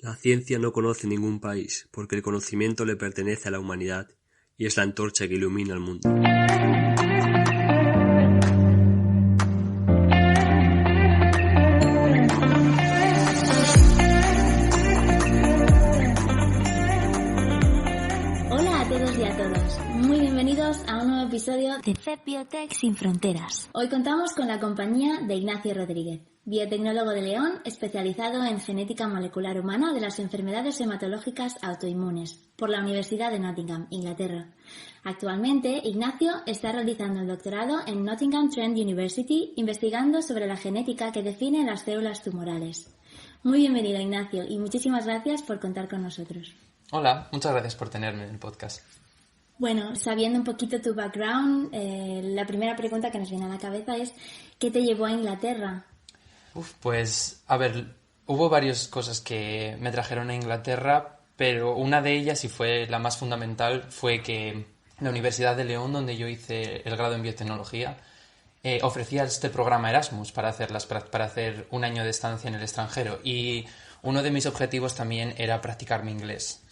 La ciencia no conoce ningún país, porque el conocimiento le pertenece a la humanidad y es la antorcha que ilumina el mundo. Hola a todos y a todas, muy bienvenidos a un nuevo episodio de FEP Biotech Sin Fronteras. Hoy contamos con la compañía de Ignacio Rodríguez, biotecnólogo de León, especializado en genética molecular humana de las enfermedades hematológicas autoinmunes, por la Universidad de Nottingham, Inglaterra. Actualmente, Ignacio está realizando el doctorado en Nottingham Trent University, investigando sobre la genética que define las células tumorales. Muy bienvenido, Ignacio, y muchísimas gracias por contar con nosotros. Hola, muchas gracias por tenerme en el podcast. Bueno, sabiendo un poquito tu background, la primera pregunta que nos viene a la cabeza es ¿qué te llevó a Inglaterra? Pues, a ver, hubo varias cosas que me trajeron a Inglaterra, pero una de ellas, y fue la más fundamental, fue que la Universidad de León, donde yo hice el grado en biotecnología, ofrecía este programa Erasmus para hacer un año de estancia en el extranjero. Y uno de mis objetivos también era practicar mi inglés.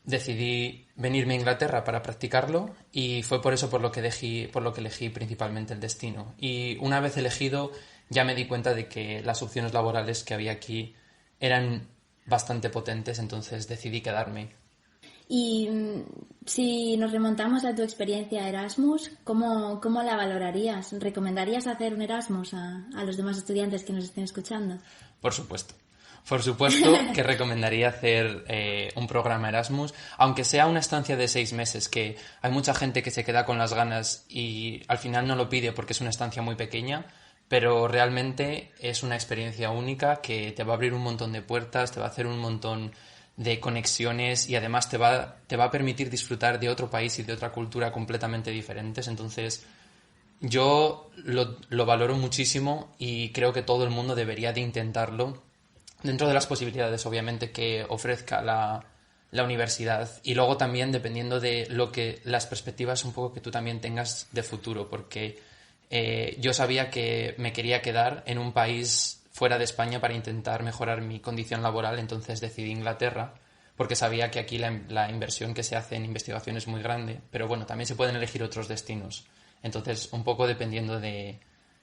Decidí venirme a Inglaterra para practicarlo y fue por eso por lo que elegí principalmente el destino. Y una vez elegido ya me di cuenta de que las opciones laborales que había aquí eran bastante potentes, entonces decidí quedarme. Y si nos remontamos a tu experiencia Erasmus, ¿cómo la valorarías? ¿Recomendarías hacer un Erasmus a los demás estudiantes que nos estén escuchando? Por supuesto. Por supuesto que recomendaría hacer un programa Erasmus, aunque sea una estancia de 6 meses, que hay mucha gente que se queda con las ganas y al final no lo pide porque es una estancia muy pequeña, pero realmente es una experiencia única que te va a abrir un montón de puertas, te va a hacer un montón de conexiones y además te va a permitir disfrutar de otro país y de otra cultura completamente diferentes. Entonces, yo lo valoro muchísimo y creo que todo el mundo debería de intentarlo dentro de las posibilidades, obviamente, que ofrezca la universidad. Y luego también dependiendo de las perspectivas un poco que tú también tengas de futuro, porque yo sabía que me quería quedar en un país fuera de España para intentar mejorar mi condición laboral, entonces decidí Inglaterra, porque sabía que aquí la inversión que se hace en investigación es muy grande, pero bueno, también se pueden elegir otros destinos. Entonces, un poco dependiendo de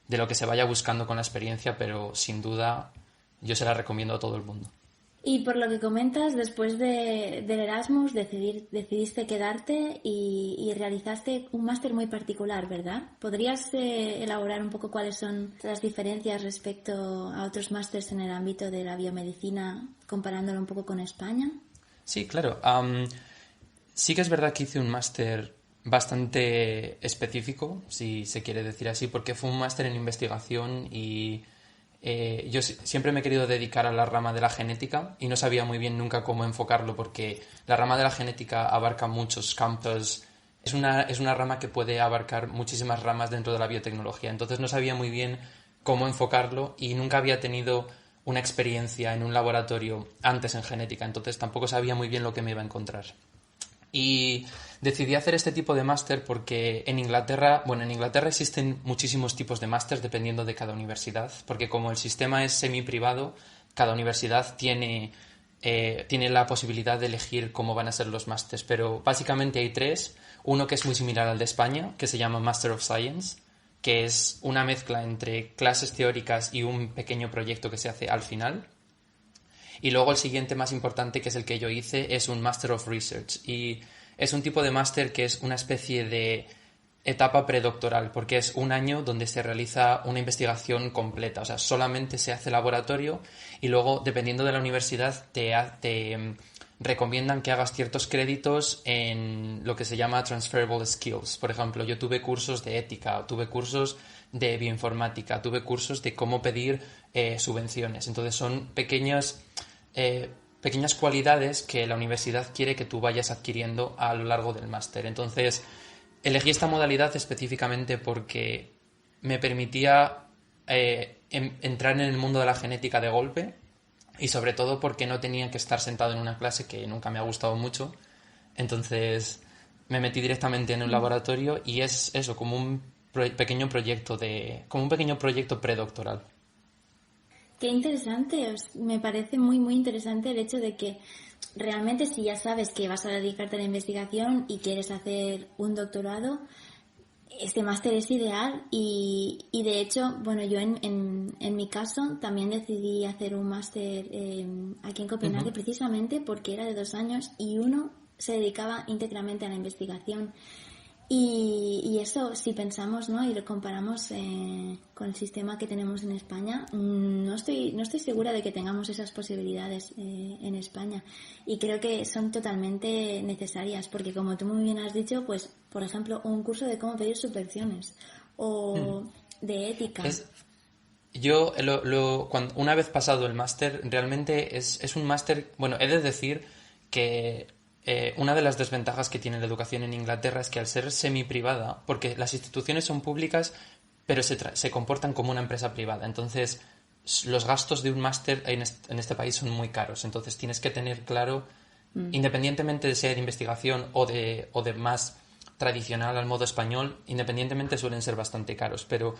lo que se vaya buscando con la experiencia, pero sin duda yo se la recomiendo a todo el mundo. Y por lo que comentas, después del Erasmus decidiste quedarte y realizaste un máster muy particular, ¿verdad? ¿Podrías elaborar un poco cuáles son las diferencias respecto a otros másters en el ámbito de la biomedicina, comparándolo un poco con España? Sí, claro. Sí que es verdad que hice un máster bastante específico, si se quiere decir así, porque fue un máster en investigación y yo siempre me he querido dedicar a la rama de la genética y no sabía muy bien nunca cómo enfocarlo porque la rama de la genética abarca muchos campos. Es una rama que puede abarcar muchísimas ramas dentro de la biotecnología. Entonces no sabía muy bien cómo enfocarlo y nunca había tenido una experiencia en un laboratorio antes en genética. Entonces tampoco sabía muy bien lo que me iba a encontrar. Y decidí hacer este tipo de máster porque en Inglaterra existen muchísimos tipos de máster dependiendo de cada universidad, porque como el sistema es semi-privado, cada universidad tiene la posibilidad de elegir cómo van a ser los másters, pero básicamente hay 3. Uno que es muy similar al de España, que se llama Master of Science, que es una mezcla entre clases teóricas y un pequeño proyecto que se hace al final. Y luego el siguiente más importante, que es el que yo hice, es un Master of Research. Y es un tipo de máster que es una especie de etapa predoctoral, porque es un año donde se realiza una investigación completa. O sea, solamente se hace laboratorio y luego, dependiendo de la universidad, te recomiendan que hagas ciertos créditos en lo que se llama transferable skills. Por ejemplo, yo tuve cursos de ética, tuve cursos de bioinformática, tuve cursos de cómo pedir subvenciones. Entonces son pequeñas cualidades que la universidad quiere que tú vayas adquiriendo a lo largo del máster. Entonces, elegí esta modalidad específicamente porque me permitía entrar en el mundo de la genética de golpe y sobre todo porque no tenía que estar sentado en una clase que nunca me ha gustado mucho. Entonces, me metí directamente en un laboratorio y es eso, como un pequeño proyecto predoctoral. Qué interesante, me parece muy, muy interesante el hecho de que realmente si ya sabes que vas a dedicarte a la investigación y quieres hacer un doctorado, este máster es ideal y de hecho, bueno, yo en mi caso también decidí hacer un máster aquí en Copenhague precisamente porque era de 2 años y uno se dedicaba íntegramente a la investigación. Y eso, si pensamos, ¿no? Y lo comparamos con el sistema que tenemos en España, no estoy segura de que tengamos esas posibilidades en España. Y creo que son totalmente necesarias, porque como tú muy bien has dicho, pues, por ejemplo, un curso de cómo pedir subvenciones o de ética. Yo, una vez pasado el máster, realmente es un máster. Bueno, he de decir que una de las desventajas que tiene la educación en Inglaterra es que al ser semi-privada, porque las instituciones son públicas, pero se comportan como una empresa privada. Entonces, los gastos de un máster en este país son muy caros. Entonces, tienes que tener claro, independientemente de sea de investigación o de más tradicional al modo español, independientemente suelen ser bastante caros. Pero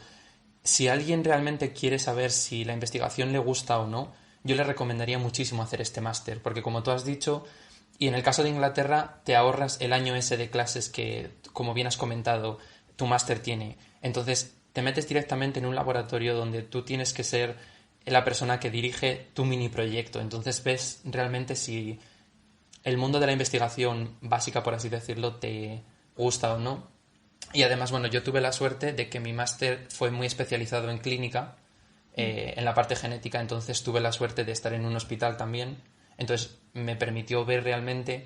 si alguien realmente quiere saber si la investigación le gusta o no, yo le recomendaría muchísimo hacer este máster, porque como tú has dicho, y en el caso de Inglaterra, te ahorras el año ese de clases que, como bien has comentado, tu máster tiene. Entonces, te metes directamente en un laboratorio donde tú tienes que ser la persona que dirige tu mini proyecto. Entonces, ves realmente si el mundo de la investigación básica, por así decirlo, te gusta o no. Y además, bueno, yo tuve la suerte de que mi máster fue muy especializado en clínica, en la parte genética, entonces tuve la suerte de estar en un hospital también. Entonces me permitió ver realmente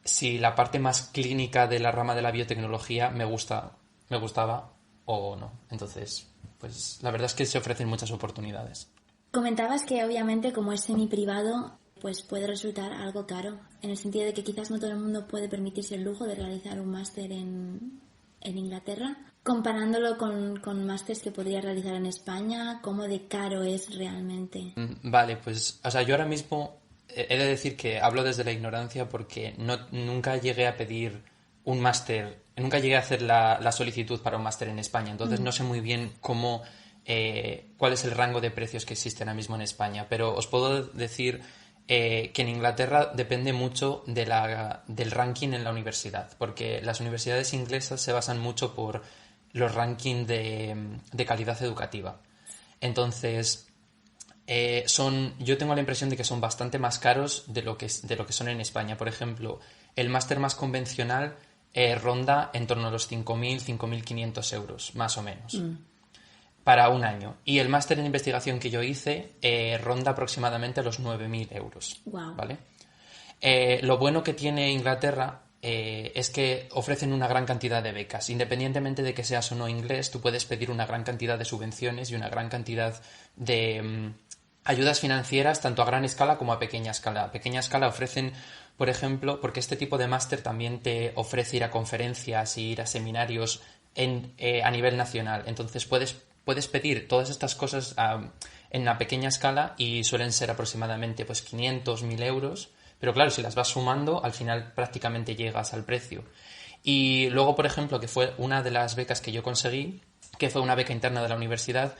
si la parte más clínica de la rama de la biotecnología me gustaba o no. Entonces, pues la verdad es que se ofrecen muchas oportunidades. Comentabas que obviamente como es semi-privado, pues puede resultar algo caro, en el sentido de que quizás no todo el mundo puede permitirse el lujo de realizar un máster en Inglaterra. Comparándolo con másters que podría realizar en España, ¿cómo de caro es realmente? Vale, pues, o sea, yo ahora mismo he de decir que hablo desde la ignorancia porque nunca llegué a pedir un máster, nunca llegué a hacer la solicitud para un máster en España, entonces no sé muy bien cuál es el rango de precios que existe ahora mismo en España, pero os puedo decir que en Inglaterra depende mucho del ranking en la universidad, porque las universidades inglesas se basan mucho por los rankings de calidad educativa. Entonces, yo tengo la impresión de que son bastante más caros de lo que son en España. Por ejemplo, el máster más convencional ronda en torno a los 5.000, 5.500 euros, más o menos, para un año. Y el máster en investigación que yo hice ronda aproximadamente a los 9.000 euros. Wow. ¿Vale? Lo bueno que tiene Inglaterra es que ofrecen una gran cantidad de becas. Independientemente de que seas o no inglés, tú puedes pedir una gran cantidad de subvenciones y una gran cantidad de ayudas financieras, tanto a gran escala como a pequeña escala. A pequeña escala ofrecen, por ejemplo, porque este tipo de máster también te ofrece ir a conferencias y ir a seminarios a nivel nacional. Entonces puedes pedir todas estas cosas en una pequeña escala y suelen ser aproximadamente pues 500, 1.000 euros. Pero claro, si las vas sumando, al final prácticamente llegas al precio. Y luego, por ejemplo, que fue una de las becas que yo conseguí, que fue una beca interna de la universidad,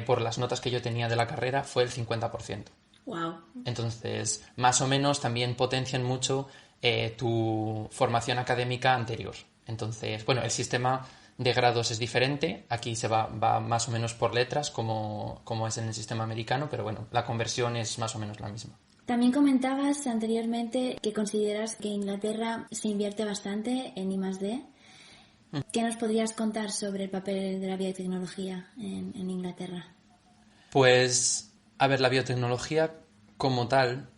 por las notas que yo tenía de la carrera, fue el 50%. Wow. Entonces, más o menos también potencian mucho tu formación académica anterior. Entonces, bueno, el sistema de grados es diferente. Aquí se va más o menos por letras, como es en el sistema americano, pero bueno, la conversión es más o menos la misma. También comentabas anteriormente que consideras que Inglaterra se invierte bastante en I+D. ¿Qué nos podrías contar sobre el papel de la biotecnología en Inglaterra? Pues, a ver, la biotecnología como tal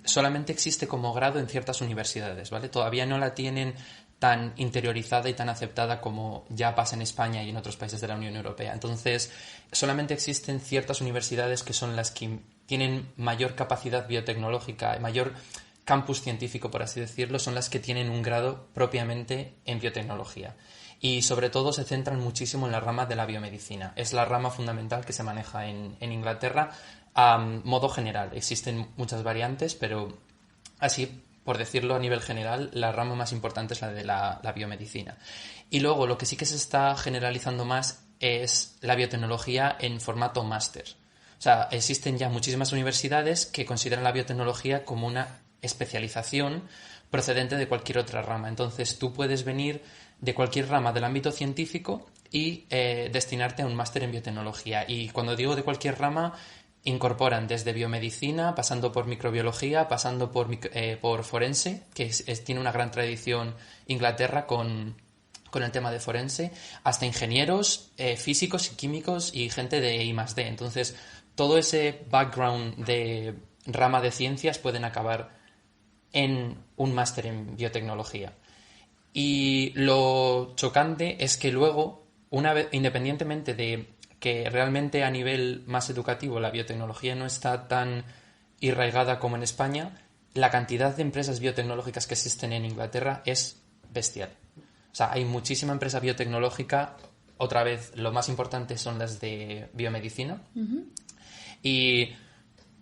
solamente existe como grado en ciertas universidades, ¿vale? Todavía no la tienen tan interiorizada y tan aceptada como ya pasa en España y en otros países de la Unión Europea. Entonces, solamente existen ciertas universidades que son las que tienen mayor capacidad biotecnológica, mayor campus científico, por así decirlo, son las que tienen un grado propiamente en biotecnología. Y sobre todo se centran muchísimo en la rama de la biomedicina. Es la rama fundamental que se maneja en Inglaterra a modo general. Existen muchas variantes, pero así, por decirlo a nivel general, la rama más importante es la de la biomedicina. Y luego lo que sí que se está generalizando más es la biotecnología en formato máster. O sea, existen ya muchísimas universidades que consideran la biotecnología como una especialización procedente de cualquier otra rama. Entonces, tú puedes venir de cualquier rama del ámbito científico y destinarte a un máster en biotecnología. Y cuando digo de cualquier rama, incorporan desde biomedicina, pasando por microbiología, pasando por forense, que tiene una gran tradición Inglaterra con el tema de forense, hasta ingenieros, físicos y químicos y gente de I+D. Entonces, todo ese background de rama de ciencias pueden acabar en un máster en biotecnología. Y lo chocante es que luego, independientemente de que realmente a nivel más educativo la biotecnología no está tan arraigada como en España, la cantidad de empresas biotecnológicas que existen en Inglaterra es bestial. O sea, hay muchísima empresa biotecnológica. Otra vez, lo más importante son las de biomedicina. Uh-huh. Y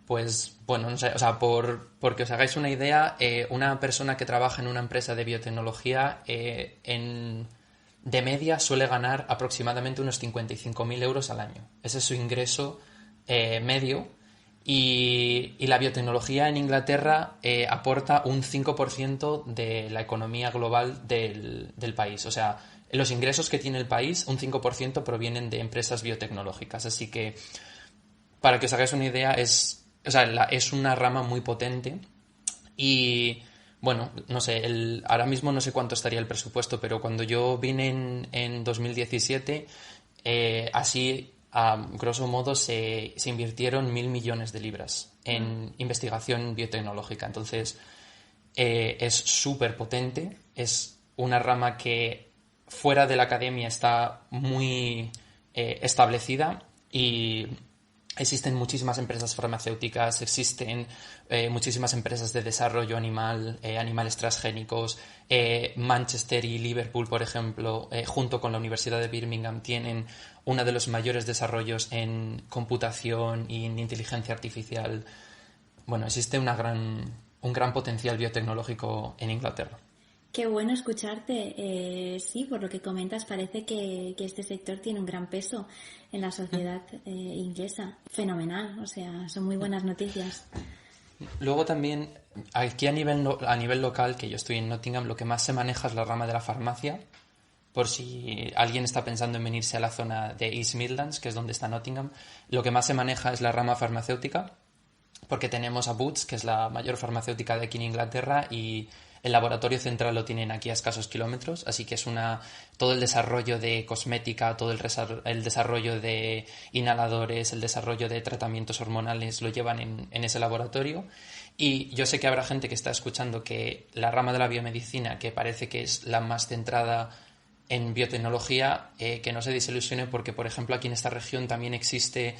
pues, bueno, no sé, o sea, porque os hagáis una idea, una persona que trabaja en una empresa de biotecnología de media suele ganar aproximadamente unos 55.000 euros al año. Ese es su ingreso medio. Y la biotecnología en Inglaterra aporta un 5% de la economía global del país. O sea, los ingresos que tiene el país, un 5% provienen de empresas biotecnológicas. Así que, para que os hagáis una idea, es una rama muy potente. Y, bueno, no sé, ahora mismo no sé cuánto estaría el presupuesto, pero cuando yo vine en 2017, así, a grosso modo, se invirtieron 1.000 millones de libras en investigación biotecnológica. Entonces, es súper potente. Es una rama que fuera de la academia está muy establecida y existen muchísimas empresas farmacéuticas, existen muchísimas empresas de desarrollo animal, animales transgénicos. Manchester y Liverpool, por ejemplo, junto con la Universidad de Birmingham, tienen uno de los mayores desarrollos en computación y en inteligencia artificial. Bueno, existe un gran potencial biotecnológico en Inglaterra. Qué bueno escucharte. Sí, por lo que comentas, parece que este sector tiene un gran peso en la sociedad inglesa. Fenomenal, o sea, son muy buenas noticias. Luego también, aquí a nivel local, que yo estoy en Nottingham, lo que más se maneja es la rama de la farmacia. Por si alguien está pensando en venirse a la zona de East Midlands, que es donde está Nottingham, lo que más se maneja es la rama farmacéutica, porque tenemos a Boots, que es la mayor farmacéutica de aquí en Inglaterra, y el laboratorio central lo tienen aquí a escasos kilómetros, así que es todo el desarrollo de cosmética, todo el desarrollo de inhaladores, el desarrollo de tratamientos hormonales lo llevan en ese laboratorio. Y yo sé que habrá gente que está escuchando que la rama de la biomedicina, que parece que es la más centrada en biotecnología, que no se desilusione porque, por ejemplo, aquí en esta región también existe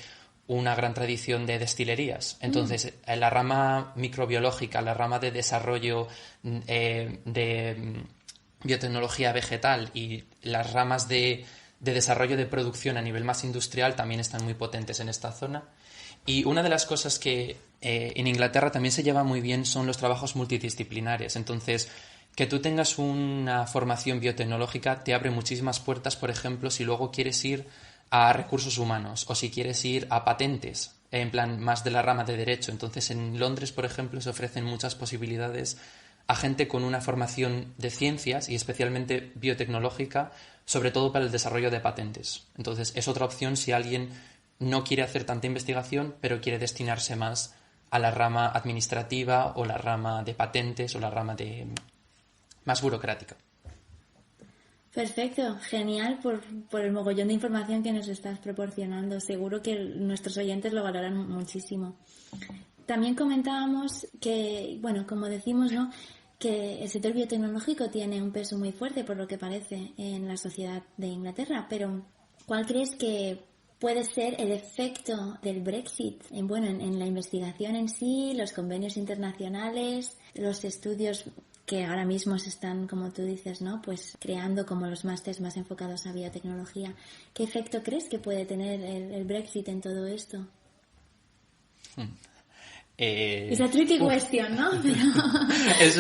una gran tradición de destilerías. Entonces, la rama microbiológica, la rama de desarrollo de biotecnología vegetal y las ramas de desarrollo de producción a nivel más industrial también están muy potentes en esta zona. Y una de las cosas que en Inglaterra también se lleva muy bien son los trabajos multidisciplinares. Entonces, que tú tengas una formación biotecnológica te abre muchísimas puertas, por ejemplo, si luego quieres ir a recursos humanos o si quieres ir a patentes, en plan más de la rama de derecho. Entonces, en Londres, por ejemplo, se ofrecen muchas posibilidades a gente con una formación de ciencias y especialmente biotecnológica, sobre todo para el desarrollo de patentes. Entonces, es otra opción si alguien no quiere hacer tanta investigación, pero quiere destinarse más a la rama administrativa o la rama de patentes o la rama más burocrática. Perfecto, genial por el mogollón de información que nos estás proporcionando. Seguro que nuestros oyentes lo valoran muchísimo. También comentábamos que, bueno, como decimos, ¿no?, que el sector biotecnológico tiene un peso muy fuerte, por lo que parece, en la sociedad de Inglaterra. Pero, ¿cuál crees que puede ser el efecto del Brexit en la investigación en sí, los convenios internacionales, los estudios que ahora mismo se están, como tú dices, ¿no?, pues creando como los másters más enfocados a biotecnología? ¿Qué efecto crees que puede tener el Brexit en todo esto? Es a tricky question, ¿no? Es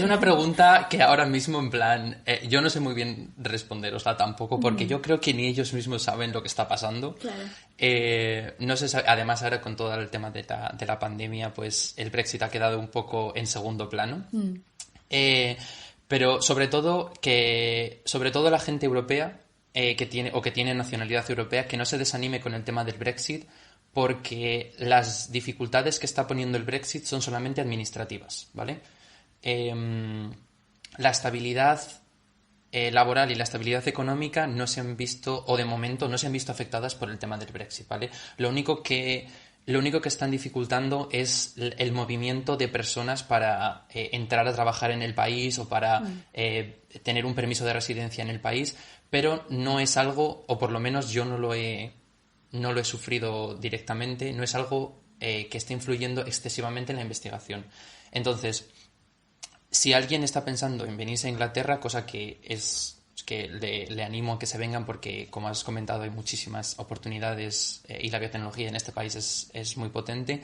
una pregunta que ahora mismo, en plan, yo no sé muy bien responderosla tampoco, porque yo creo que ni ellos mismos saben lo que está pasando. Claro. No se sabe, además ahora con todo el tema de la pandemia, pues el Brexit ha quedado un poco en segundo plano. Pero sobre todo la gente europea que tiene nacionalidad europea, que no se desanime con el tema del Brexit, porque las dificultades que está poniendo el Brexit son solamente administrativas, ¿vale? La estabilidad laboral y la estabilidad económica no se han visto, o de momento no se han visto afectadas por el tema del Brexit, ¿vale? Lo único que están dificultando es el movimiento de personas para entrar a trabajar en el país o para tener un permiso de residencia en el país, pero no es algo, o por lo menos yo no lo he sufrido directamente, no es algo que esté influyendo excesivamente en la investigación. Entonces, si alguien está pensando en venirse a Inglaterra, cosa que le animo a que se vengan porque, como has comentado, hay muchísimas oportunidades y la biotecnología en este país es muy potente,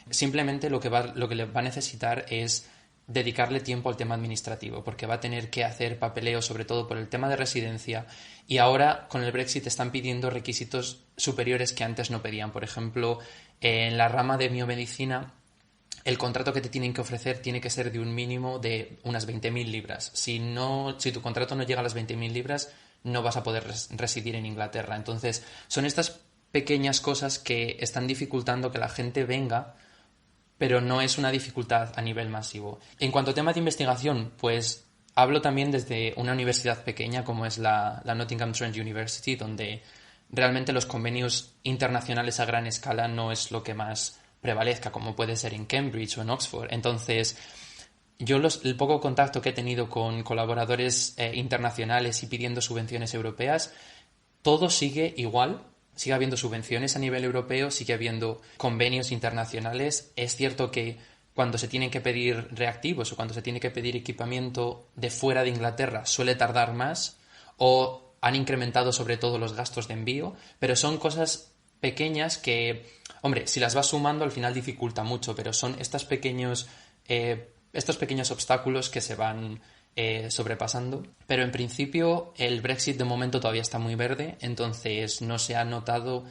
simplemente lo que le va a necesitar es dedicarle tiempo al tema administrativo, porque va a tener que hacer papeleo, sobre todo por el tema de residencia, y ahora con el Brexit están pidiendo requisitos superiores que antes no pedían. Por ejemplo, en la rama de biomedicina, el contrato que te tienen que ofrecer tiene que ser de un mínimo de unas 20.000 libras. Si tu contrato no llega a las 20.000 libras, no vas a poder residir en Inglaterra. Entonces, son estas pequeñas cosas que están dificultando que la gente venga, pero no es una dificultad a nivel masivo. En cuanto a tema de investigación, pues hablo también desde una universidad pequeña como es la Nottingham Trent University, donde realmente los convenios internacionales a gran escala no es lo que más prevalezca, como puede ser en Cambridge o en Oxford. Entonces, yo el poco contacto que he tenido con colaboradores internacionales y pidiendo subvenciones europeas, todo sigue igual. Sigue habiendo subvenciones a nivel europeo, sigue habiendo convenios internacionales. Es cierto que cuando se tienen que pedir reactivos o cuando se tiene que pedir equipamiento de fuera de Inglaterra suele tardar más, o han incrementado sobre todo los gastos de envío, pero son cosas pequeñas que, hombre, si las vas sumando al final dificulta mucho, pero son estos pequeños obstáculos que se van sobrepasando. Pero en principio el Brexit de momento todavía está muy verde, entonces no se ha notado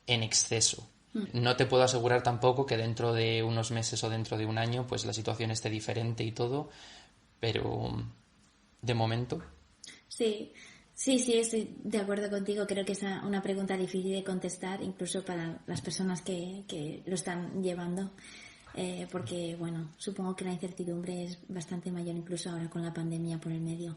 en exceso. No te puedo asegurar tampoco que dentro de unos meses o dentro de un año pues la situación esté diferente y todo, pero de momento. Sí, estoy de acuerdo contigo. Creo que es una pregunta difícil de contestar, incluso para las personas que lo están llevando. Porque, bueno, supongo que la incertidumbre es bastante mayor incluso ahora con la pandemia por el medio.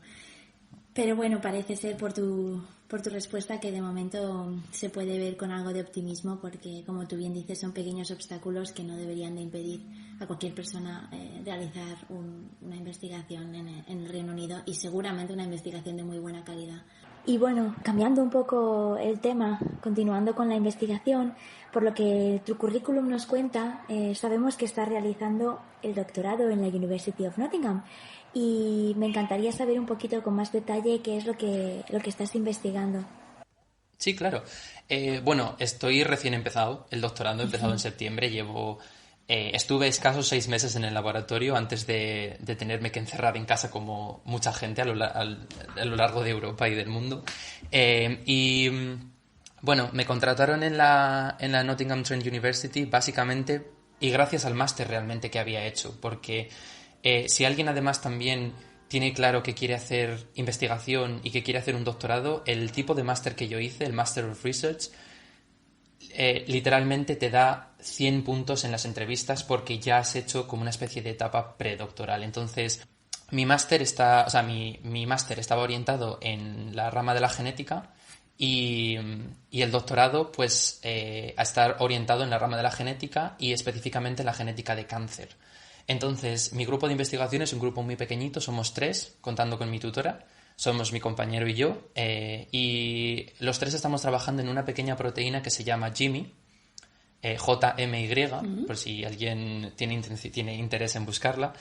Pero bueno, parece ser por tu respuesta que de momento se puede ver con algo de optimismo, porque, como tú bien dices, son pequeños obstáculos que no deberían de impedir a cualquier persona realizar una investigación en el Reino Unido, y seguramente una investigación de muy buena calidad. Y bueno, cambiando un poco el tema, continuando con la investigación, por lo que tu currículum nos cuenta, sabemos que estás realizando el doctorado en la University of Nottingham, y me encantaría saber un poquito con más detalle qué es lo que estás investigando. Sí, claro. Bueno, estoy recién empezado el doctorado, he empezado en septiembre, estuve escasos 6 meses en el laboratorio antes de tenerme que encerrar en casa como mucha gente a lo largo de Europa y del mundo. Bueno, me contrataron en la Nottingham Trent University básicamente y gracias al máster realmente que había hecho, porque si alguien además también tiene claro que quiere hacer investigación y que quiere hacer un doctorado, el tipo de máster que yo hice, el Master of Research, literalmente te da 100 puntos en las entrevistas porque ya has hecho como una especie de etapa predoctoral. Entonces, mi máster estaba orientado en la rama de la genética y el doctorado pues a estar orientado en la rama de la genética y específicamente en la genética de cáncer. Entonces, mi grupo de investigación es un grupo muy pequeñito, somos 3, contando con mi tutora. Somos mi compañero y yo, y los 3 estamos trabajando en una pequeña proteína que se llama JIMI, JMY, por si alguien tiene interés en buscarla.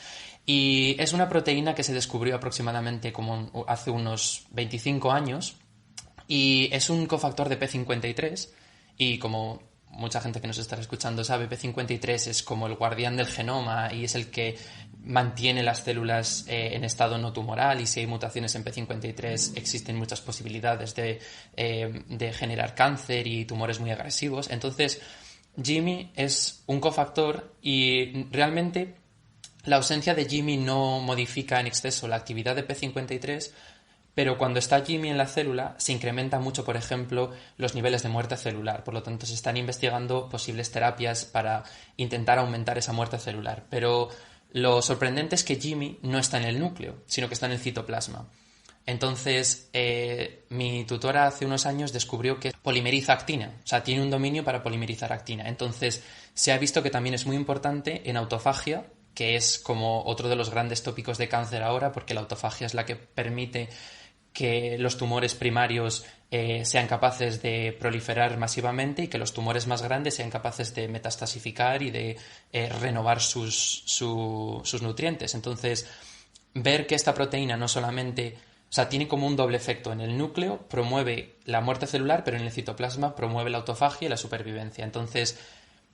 Y es una proteína que se descubrió aproximadamente como hace unos 25 años, y es un cofactor de P53, y como mucha gente que nos estará escuchando sabe, P53 es como el guardián del genoma y es el que mantiene las células en estado no tumoral, y si hay mutaciones en P53 existen muchas posibilidades de generar cáncer y tumores muy agresivos. Entonces, Jimmy es un cofactor y realmente la ausencia de Jimmy no modifica en exceso la actividad de P53, pero cuando está Jimmy en la célula se incrementa mucho, por ejemplo, los niveles de muerte celular. Por lo tanto, se están investigando posibles terapias para intentar aumentar esa muerte celular. Pero lo sorprendente es que Jimmy no está en el núcleo, sino que está en el citoplasma. Entonces, mi tutora hace unos años descubrió que polimeriza actina, o sea, tiene un dominio para polimerizar actina. Entonces, se ha visto que también es muy importante en autofagia, que es como otro de los grandes tópicos de cáncer ahora, porque la autofagia es la que permite que los tumores primarios sean capaces de proliferar masivamente y que los tumores más grandes sean capaces de metastasificar y de renovar sus nutrientes. Entonces, ver que esta proteína no solamente, o sea, tiene como un doble efecto. En el núcleo promueve la muerte celular, pero en el citoplasma promueve la autofagia y la supervivencia. Entonces,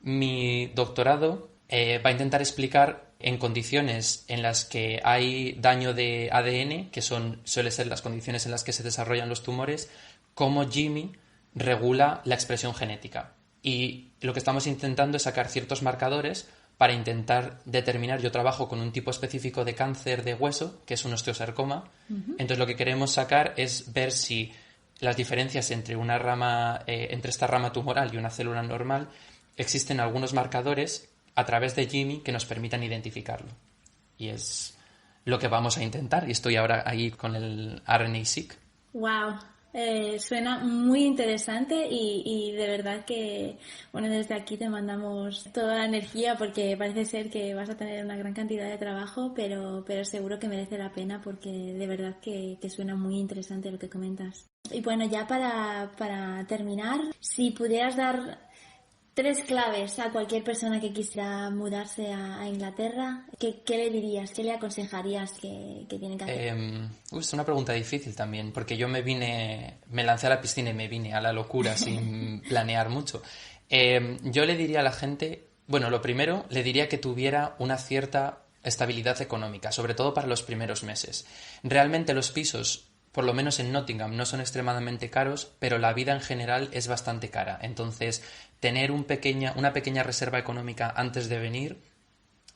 mi doctorado va a intentar explicar en condiciones en las que hay daño de ADN, que suele ser las condiciones en las que se desarrollan los tumores, cómo Jimmy regula la expresión genética. Y lo que estamos intentando es sacar ciertos marcadores para intentar determinar. Yo trabajo con un tipo específico de cáncer de hueso, que es un osteosarcoma. Entonces lo que queremos sacar es ver si las diferencias entre entre esta rama tumoral y una célula normal, existen algunos marcadores a través de Jimmy que nos permitan identificarlo. Y es lo que vamos a intentar. Y estoy ahora ahí con el RNA-seq. ¡Wow! Suena muy interesante y de verdad que, bueno, desde aquí te mandamos toda la energía, porque parece ser que vas a tener una gran cantidad de trabajo, pero seguro que merece la pena, porque de verdad que suena muy interesante lo que comentas. Y bueno, ya para terminar, si pudieras dar 3 claves a cualquier persona que quisiera mudarse a Inglaterra, ¿qué le dirías? ¿Qué le aconsejarías que tiene que hacer? Es una pregunta difícil también, porque yo me lancé a la piscina y me vine a la locura sin planear mucho. Yo le diría a la gente, bueno, lo primero, le diría que tuviera una cierta estabilidad económica, sobre todo para los primeros meses. Realmente los pisos, por lo menos en Nottingham, no son extremadamente caros, pero la vida en general es bastante cara. Entonces, tener una pequeña reserva económica antes de venir,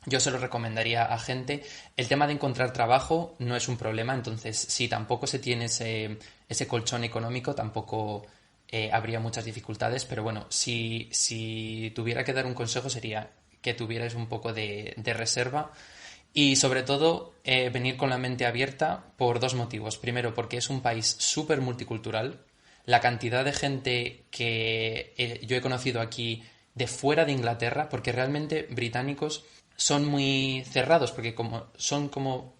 yo se lo recomendaría a gente. El tema de encontrar trabajo no es un problema, entonces si tampoco se tiene ese colchón económico, tampoco habría muchas dificultades. Pero bueno, si tuviera que dar un consejo sería que tuvierais un poco de reserva. Y sobre todo, venir con la mente abierta por 2 motivos. Primero, porque es un país súper multicultural. La cantidad de gente que yo he conocido aquí de fuera de Inglaterra, porque realmente británicos son muy cerrados, porque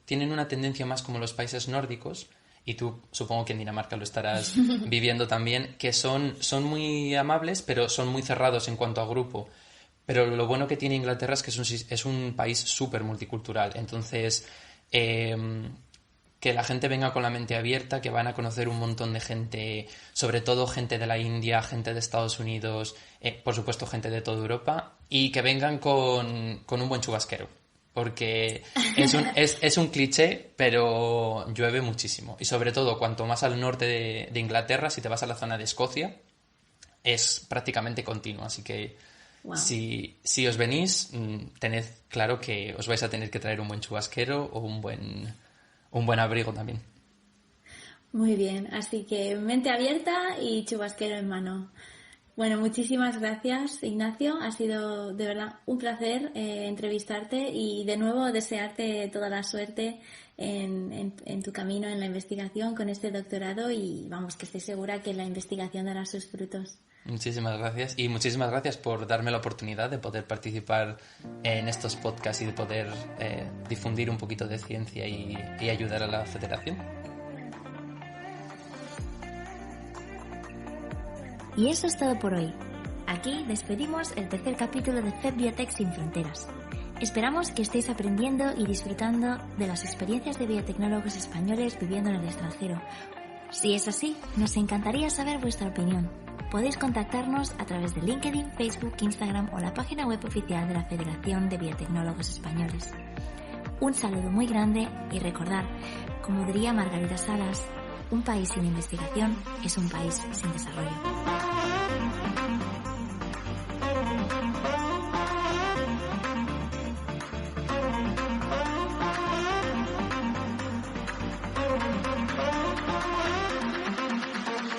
tienen una tendencia más como los países nórdicos, y tú supongo que en Dinamarca lo estarás viviendo también, que son muy amables, pero son muy cerrados en cuanto a grupo. Pero lo bueno que tiene Inglaterra es que es un país súper multicultural. Entonces, que la gente venga con la mente abierta, que van a conocer un montón de gente, sobre todo gente de la India, gente de Estados Unidos, por supuesto gente de toda Europa, y que vengan con un buen chubasquero. Porque es un cliché, pero llueve muchísimo. Y sobre todo, cuanto más al norte de Inglaterra, si te vas a la zona de Escocia, es prácticamente continuo. Así que wow. Si os venís, tened claro que os vais a tener que traer un buen chubasquero o un buen abrigo también. Muy bien, así que mente abierta y chubasquero en mano. Bueno, muchísimas gracias, Ignacio. Ha sido de verdad un placer entrevistarte y de nuevo desearte toda la suerte en tu camino en la investigación con este doctorado, y vamos, que estoy segura que la investigación dará sus frutos. Muchísimas gracias, y muchísimas gracias por darme la oportunidad de poder participar en estos podcasts y de poder difundir un poquito de ciencia y ayudar a la federación. Y eso es todo por hoy. Aquí despedimos el 3er capítulo de FED Biotech Sin Fronteras. Esperamos que estéis aprendiendo y disfrutando de las experiencias de biotecnólogos españoles viviendo en el extranjero. Si es así, nos encantaría saber vuestra opinión. Podéis contactarnos a través de LinkedIn, Facebook, Instagram o la página web oficial de la Federación de Biotecnólogos Españoles. Un saludo muy grande y recordad, como diría Margarita Salas, un país sin investigación es un país sin desarrollo.